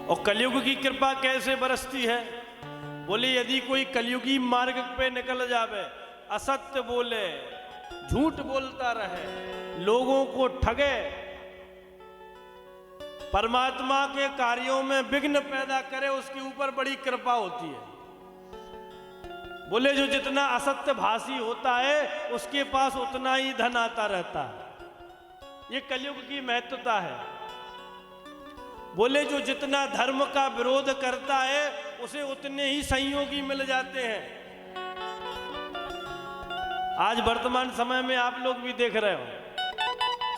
और कलयुग की कृपा कैसे बरसती है? बोले यदि कोई कलयुगी मार्ग पे निकल जावे, असत्य बोले, झूठ बोलता रहे, लोगों को ठगे, परमात्मा के कार्यों में विघ्न पैदा करे, उसके ऊपर बड़ी कृपा होती है। बोले जो जितना असत्य भाषी होता है उसके पास उतना ही धन आता रहता है। ये कलयुग की महत्वता है। बोले जो जितना धर्म का विरोध करता है उसे उतने ही संयोगी मिल जाते हैं। आज वर्तमान समय में आप लोग भी देख रहे हो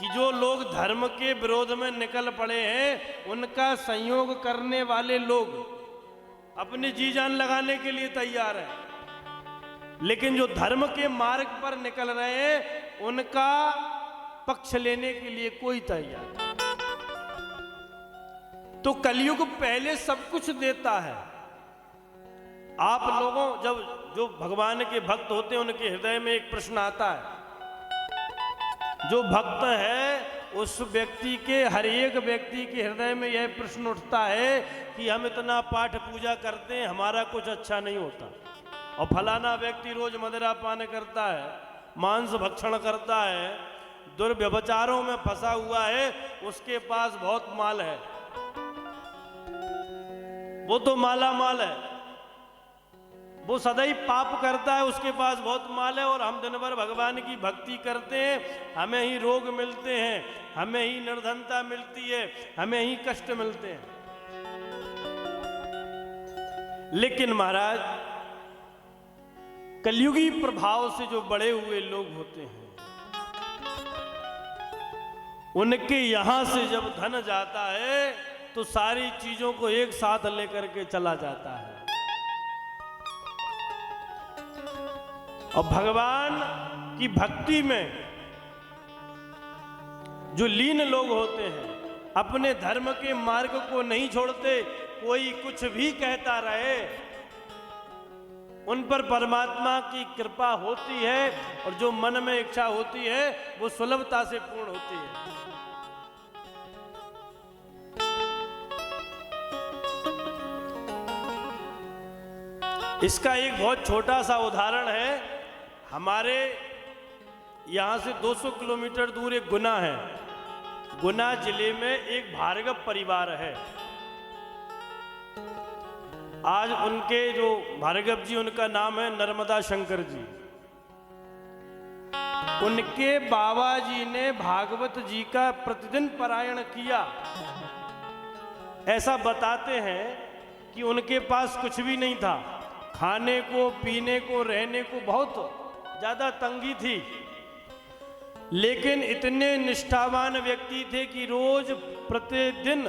कि जो लोग धर्म के विरोध में निकल पड़े हैं उनका संयोग करने वाले लोग अपनी जी जान लगाने के लिए तैयार हैं, लेकिन जो धर्म के मार्ग पर निकल रहे हैं उनका पक्ष लेने के लिए कोई तैयार नहीं। तो कलयुग पहले सब कुछ देता है। आप लोगों जब जो भगवान के भक्त होते हैं उनके हृदय में एक प्रश्न आता है। जो भक्त है उस व्यक्ति के, हर एक व्यक्ति के हृदय में यह प्रश्न उठता है कि हम इतना पाठ पूजा करते हैं, हमारा कुछ अच्छा नहीं होता, और फलाना व्यक्ति रोज मदिरा पान करता है, मांस भक्षण करता है, दुर्व्यभिचारों में फंसा हुआ है, उसके पास बहुत माल है, वो तो माला माल है, वो सदैव पाप करता है, उसके पास बहुत माल है, और हम दिन भर भगवान की भक्ति करते हैं, हमें ही रोग मिलते हैं, हमें ही निर्धनता मिलती है, हमें ही कष्ट मिलते हैं। लेकिन महाराज कलयुगी प्रभाव से जो बड़े हुए लोग होते हैं उनके यहां से जब धन जाता है तो सारी चीजों को एक साथ लेकर के चला जाता है। और भगवान की भक्ति में जो लीन लोग होते हैं अपने धर्म के मार्ग को नहीं छोड़ते, कोई कुछ भी कहता रहे, उन पर परमात्मा की कृपा होती है, और जो मन में इच्छा होती है वो सुलभता से पूर्ण होती है। इसका एक बहुत छोटा सा उदाहरण है। हमारे यहां से 200 किलोमीटर दूर एक गुना है। गुना जिले में एक भार्गव परिवार है। आज उनके जो भार्गव जी, उनका नाम है नर्मदा शंकर जी। उनके बाबा जी ने भागवत जी का प्रतिदिन पारायण किया। ऐसा बताते हैं कि उनके पास कुछ भी नहीं था, खाने को, पीने को, रहने को बहुत ज्यादा तंगी थी, लेकिन इतने निष्ठावान व्यक्ति थे कि रोज प्रतिदिन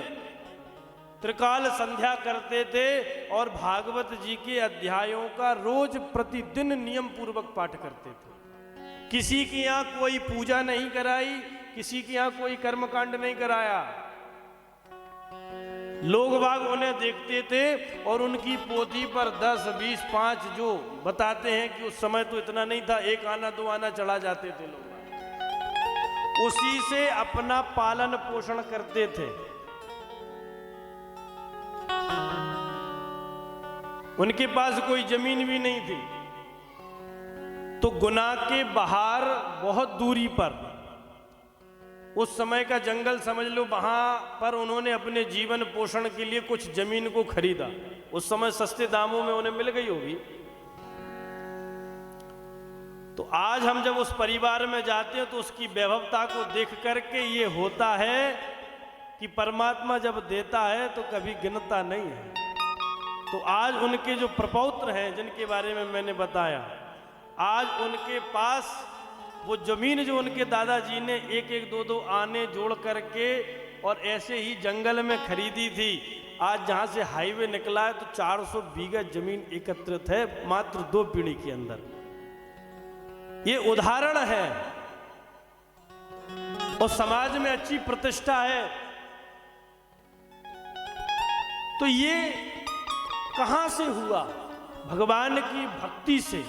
त्रिकाल संध्या करते थे और भागवत जी के अध्यायों का रोज प्रतिदिन नियम पूर्वक पाठ करते थे। किसी के यहाँ कोई पूजा नहीं कराई, किसी के यहाँ कोई कर्मकांड नहीं कराया। लोग बाग उन्हें देखते थे और उनकी पोथी पर 10, 20, 5 जो बताते हैं कि उस समय तो इतना नहीं था, 1 आना 2 आना चढ़ा जाते थे लोग, उसी से अपना पालन पोषण करते थे। उनके पास कोई जमीन भी नहीं थी। तो गुना के बाहर बहुत दूरी पर, उस समय का जंगल समझ लो, वहां पर उन्होंने अपने जीवन पोषण के लिए कुछ जमीन को खरीदा। उस समय सस्ते दामों में उन्हें मिल गई होगी। तो आज हम जब उस परिवार में जाते हैं तो उसकी वैभवता को देख करके ये होता है कि परमात्मा जब देता है तो कभी गिनता नहीं है। तो आज उनके जो प्रपौत्र हैं जिनके बारे में मैंने बताया, आज उनके पास वो जमीन जो उनके दादाजी ने 1-1, 2-2 आने जोड़ करके और ऐसे ही जंगल में खरीदी थी, आज जहां से हाईवे निकला है तो 400 बीघा जमीन एकत्रित है मात्र 2 पीढ़ी के अंदर। ये उदाहरण है। और समाज में अच्छी प्रतिष्ठा है। तो ये कहां से हुआ? भगवान की भक्ति से।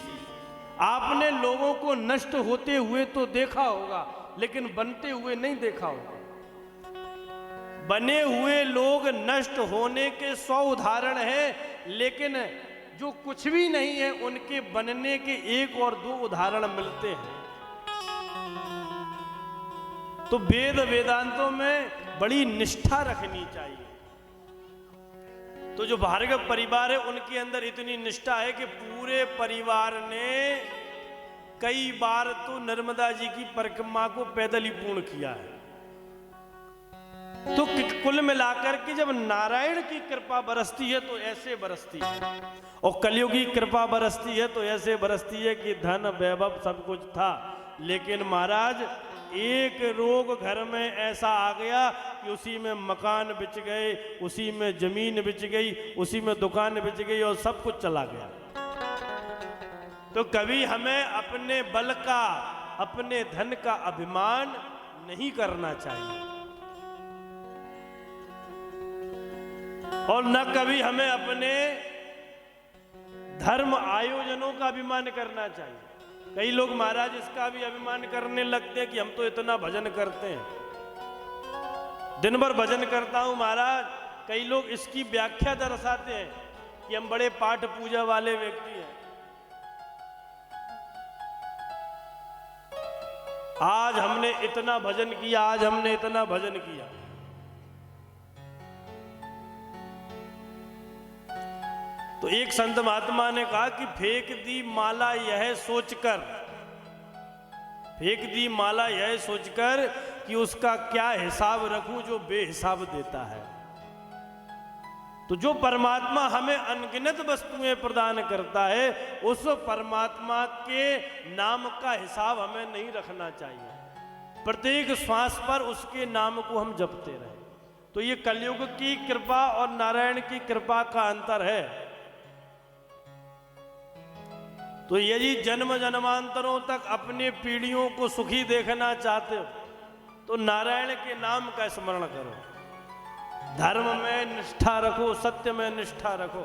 आपने लोगों को नष्ट होते हुए तो देखा होगा, लेकिन बनते हुए नहीं देखा होगा। बने हुए लोग नष्ट होने के 100 उदाहरण हैं, लेकिन जो कुछ भी नहीं है उनके बनने के 1 और 2 उदाहरण मिलते हैं। तो वेद वेदांतों में बड़ी निष्ठा रखनी चाहिए। तो जो भार्गव परिवार है उनके अंदर इतनी निष्ठा है कि पूरे परिवार ने कई बार तो नर्मदा जी की परिक्रमा को पैदल ही पूर्ण किया है। तो कुल मिलाकर के जब नारायण की कृपा बरसती है तो ऐसे बरसती है, और कलयुग की कृपा बरसती है तो ऐसे बरसती है कि धन वैभव सब कुछ था, लेकिन महाराज एक रोग घर में ऐसा आ गया कि उसी में मकान बिच गए, उसी में जमीन बिच गई, उसी में दुकान बिच गई और सब कुछ चला गया। तो कभी हमें अपने बल का, अपने धन का अभिमान नहीं करना चाहिए, और न कभी हमें अपने धर्म आयोजनों का अभिमान करना चाहिए। कई लोग महाराज इसका भी अभिमान करने लगते हैं कि हम तो इतना भजन करते हैं, दिन भर भजन करता हूं महाराज। कई लोग इसकी व्याख्या दर्शाते हैं कि हम बड़े पाठ पूजा वाले व्यक्ति हैं। आज हमने इतना भजन किया, आज हमने इतना भजन किया। तो एक संत महात्मा ने कहा कि फेंक दी माला यह सोचकर, फेंक दी माला यह सोचकर कि उसका क्या हिसाब रखूं जो बेहिसाब देता है। तो जो परमात्मा हमें अनगिनत वस्तुएं प्रदान करता है, उस परमात्मा के नाम का हिसाब हमें नहीं रखना चाहिए। प्रत्येक श्वास पर उसके नाम को हम जपते रहे। तो ये कलयुग की कृपा और नारायण की कृपा का अंतर है। तो यदि जन्म जन्मांतरों तक अपने पीढ़ियों को सुखी देखना चाहते हो तो नारायण के नाम का स्मरण करो, धर्म में निष्ठा रखो, सत्य में निष्ठा रखो,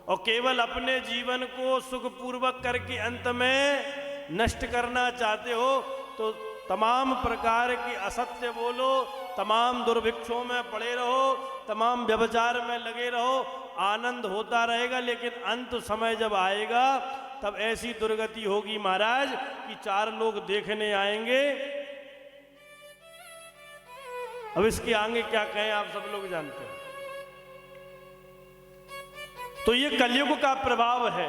और केवल अपने जीवन को सुखपूर्वक करके अंत में नष्ट करना चाहते हो तो तमाम प्रकार की असत्य बोलो, तमाम दुर्भिक्षों में पड़े रहो, तमाम व्यभिचार में लगे रहो, आनंद होता रहेगा, लेकिन अंत समय जब आएगा तब ऐसी दुर्गति होगी महाराज कि 4 लोग देखने आएंगे। अब इसके आगे क्या कहें, आप सब लोग जानते हैं। तो ये कलयुग का प्रभाव है।